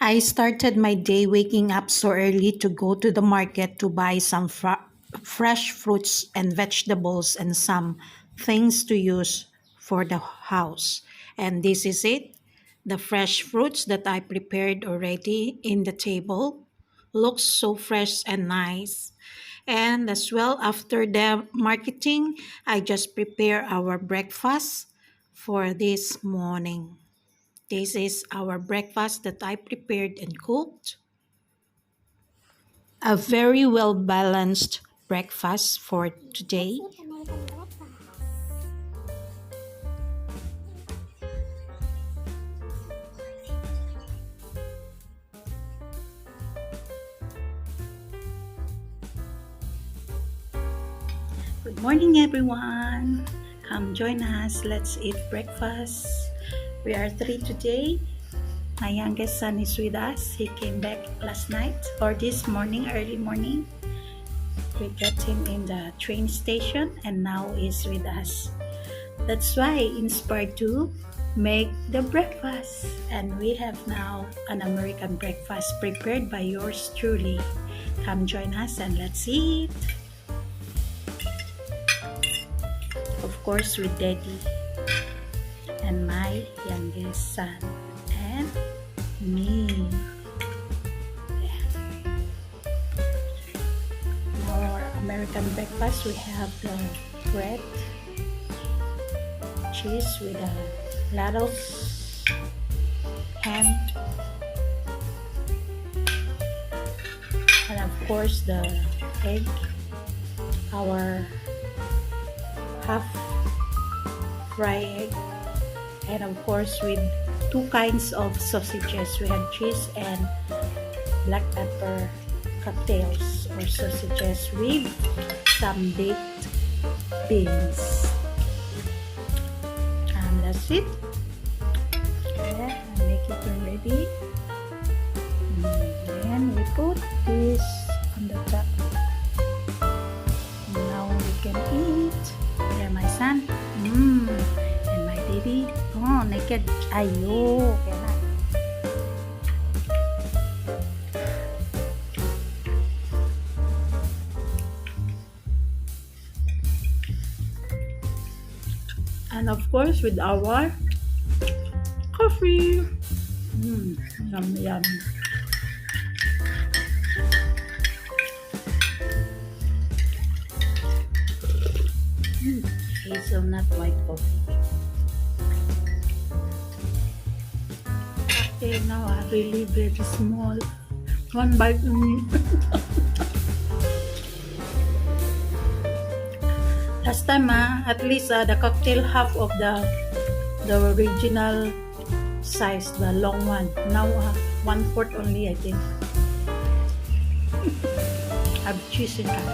I started my day waking up so early to go to the market to buy some fresh fruits and vegetables and some things to use for the house. And this is it. The fresh fruits that I prepared already in the table looks so fresh and nice. And as well, after the marketing, I just prepare our breakfast for this morning. This is our breakfast that I prepared and cooked. A very well balanced breakfast for today. Good morning, everyone. Come join us. Let's eat breakfast. We are three today. My youngest son is with us. He came back last night or this morning, early morning. We got him in the train station and now he's with us. That's why I inspired to make the breakfast. And we have now an American breakfast prepared by yours truly. Come join us and let's eat. Of course with Daddy and my youngest son and me. In our American breakfast, we have the bread, cheese with a lettuce, ham, and of course the egg, our half fry egg, and of course with two kinds of sausages. We have cheese and black pepper cocktails or sausages with some baked beans. And that's it. Yeah, make it ready. And then we put this on the top. Now we can eat. Yeah, my son. And my baby. Oh, naked. Ayo. Okay na. And of course with our coffee. Yum yum. Hazelnut white coffee. Okay, now I really very small. One bite only. Last time, at least the cocktail half of the original size, the long one. Now 1/4 only, I think. Have cheese in it.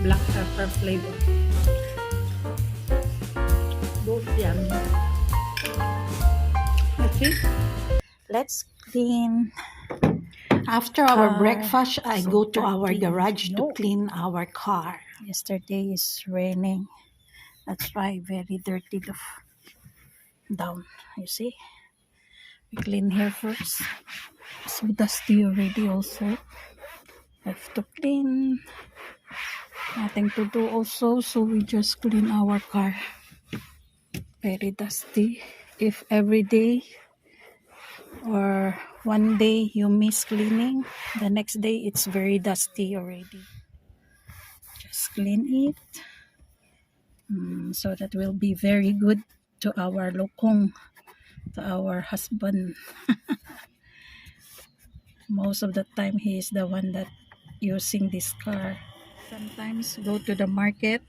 Black pepper flavor. Both yummy. Okay. Let's clean. After our breakfast, I go to our garage to clean our car. Yesterday is raining. That's why very dirty down. You see? We clean here first. So dusty already also. Have to clean. Nothing to do also, so we just clean our car. Very dusty. If every day or one day you miss cleaning, the next day it's very dusty already. Just clean it so that will be very good to our lokong, to our husband. Most of the time he is the one that using this car. Sometimes go to the market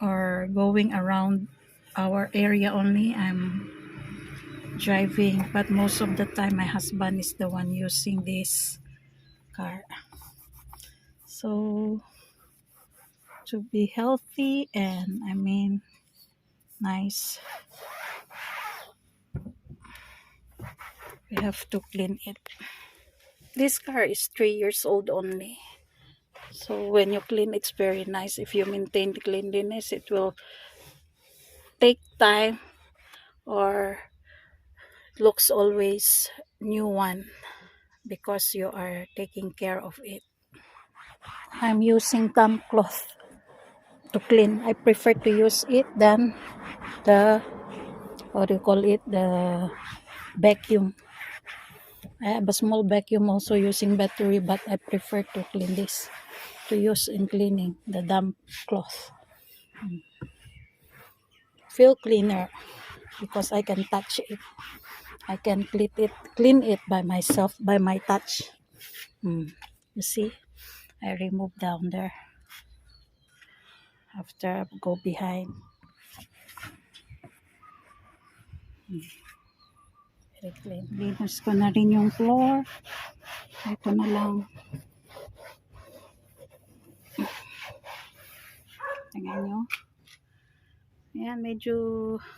or going around our area only. I'm driving, but most of the time my husband is the one using this car. So to be healthy and nice, we have to clean it. This car is 3 years old only, so when you clean, it's very nice. If you maintain the cleanliness, it will take time or looks always new one because you are taking care of it. I'm using damp cloth to clean. I prefer to use it than the, what do you call it, the vacuum. I have a small vacuum also using battery, but I prefer to clean this, to use in cleaning the damp cloth. Feel cleaner because I can touch it. I can clean it by myself, by my touch. You see, I remove down there after I go behind. Very clean. Linis ko na rin yung floor. Ito na lang. Tingnan nyo. Ayan, medyo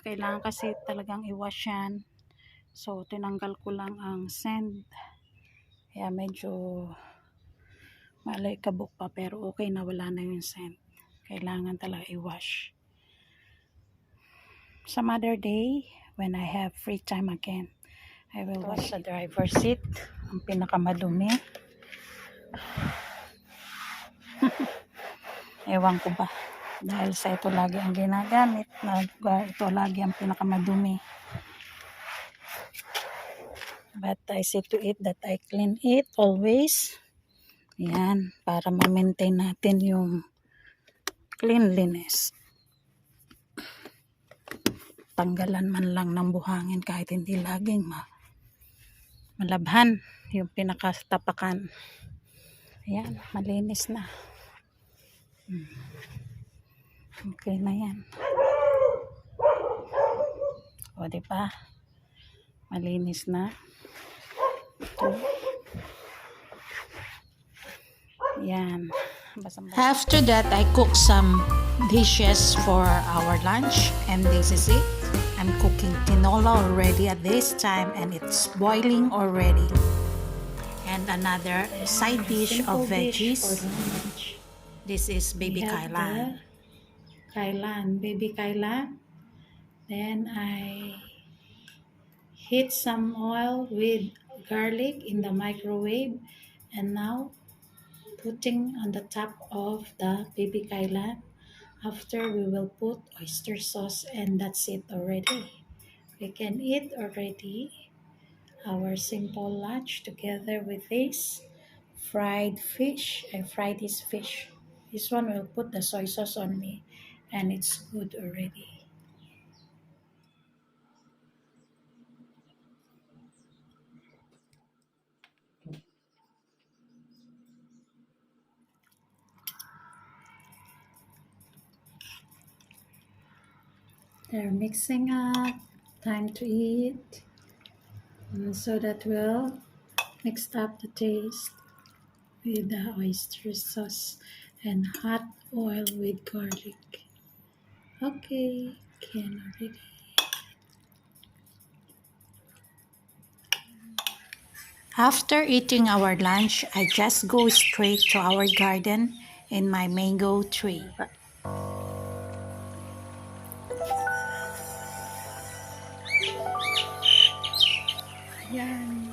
kailangan kasi talagang i-wash yan. So, tinanggal ko lang ang sand. Kaya medyo malay kabuk pa, pero okay na, wala na yung sand. Kailangan talaga i-wash. Some other day, when I have free time again, I will wash the driver's seat. Ang pinakamadumi. Ewan ko ba. Dahil sa ito lagi ang ginagamit. Ito lagi ang pinakamadumi. But I see to it that I clean it always. Yan. Para ma-maintain natin yung cleanliness. Tanggalan man lang ng buhangin kahit hindi laging malabhan yung pinakatapakan. Ayan, malinis na. Okay na yan. O, diba? Malinis na. Ito. Yan. After that, I cook some dishes for our lunch, and this is it. I'm cooking tinola already at this time, and it's boiling already. And another side dish of veggies. This is baby kailan. Baby kailan. Then I heat some oil with garlic in the microwave, and now putting on the top of the baby kailan. After, we will put oyster sauce, and that's it already. We can eat already our simple lunch together with this fried fish. I fried this fish. This one will put the soy sauce only, and it's good already. They're mixing up. Time to eat. So that will mix up the taste with the oyster sauce and hot oil with garlic. Okay, can already. After eating our lunch, I just go straight to our garden in my mango tree. Ayan.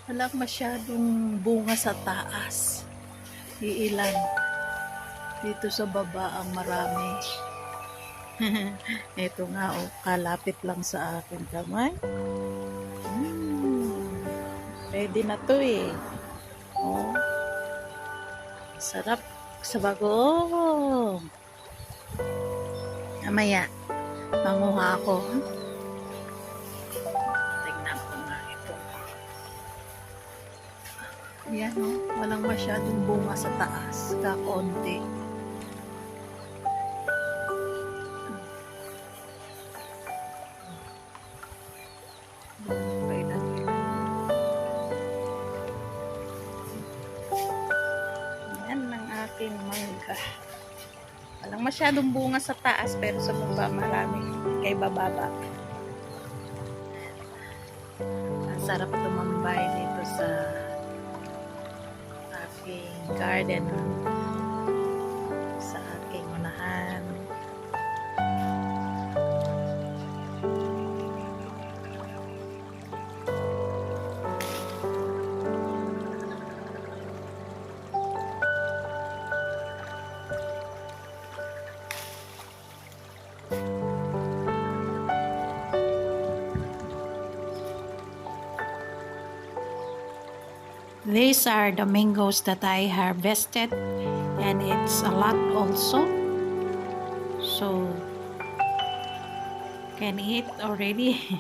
Walang masyadong bunga sa taas. Iilan. Dito sa baba ang marami. Ito nga, kalapit lang sa akin kamay. Ready na to eh. Oh. Sarap sa bago. Mamaya, manguha ako. Tingnan ko nga ito. Yan oh, walang masyadong bunga sa taas. Kakonti. Walang masyadong bunga sa taas, pero sa baba marami kay bababa. Ang sarap tumambay dito sa aking garden, sa aking unahan. These are the mangoes that I harvested, and it's a lot also, so can eat already.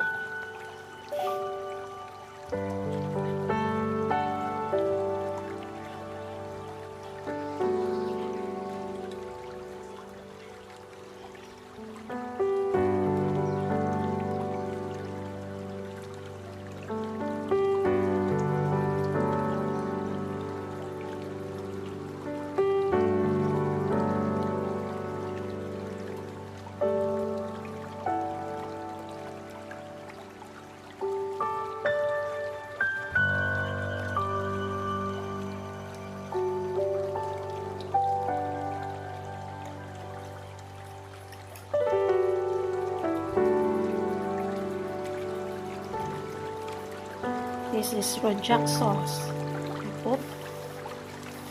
This is rojak sauce.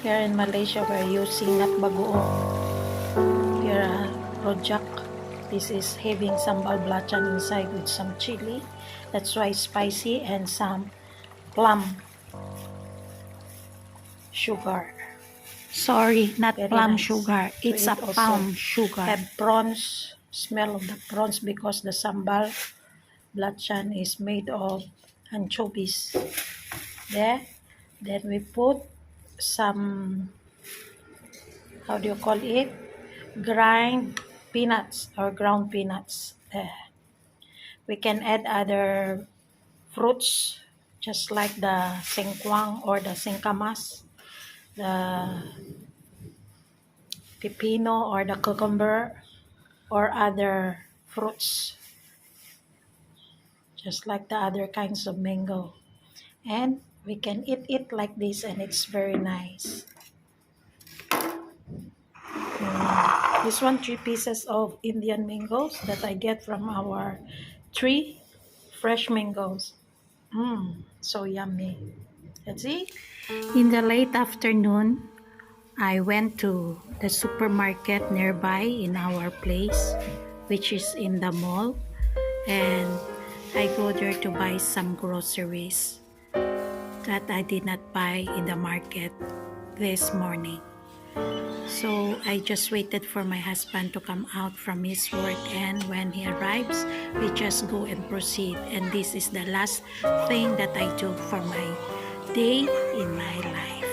Here in Malaysia, we're using not bagoong. Here, rojak. This is having sambal belacan inside with some chili. That's why spicy, and some plum sugar. Sorry, not very plum nice. Sugar. It's a palm sugar. Have prawns, smell of the prawns, because the sambal belacan is made of anchovies. There, then we put some, how do you call it, grind peanuts or ground peanuts. There, we can add other fruits just like the sengkuang or the singkamas, the pepino or the cucumber, or other fruits just like the other kinds of mango, and we can eat it like this, and it's very nice. This one, 3 pieces of Indian mangoes that I get from our tree, fresh mangoes. So yummy. Let's see. In the late afternoon, I went to the supermarket nearby in our place, which is in the mall, and I go there to buy some groceries that I did not buy in the market this morning. So I just waited for my husband to come out from his work, and when he arrives, we just go and proceed. And this is the last thing that I do for my day in my life.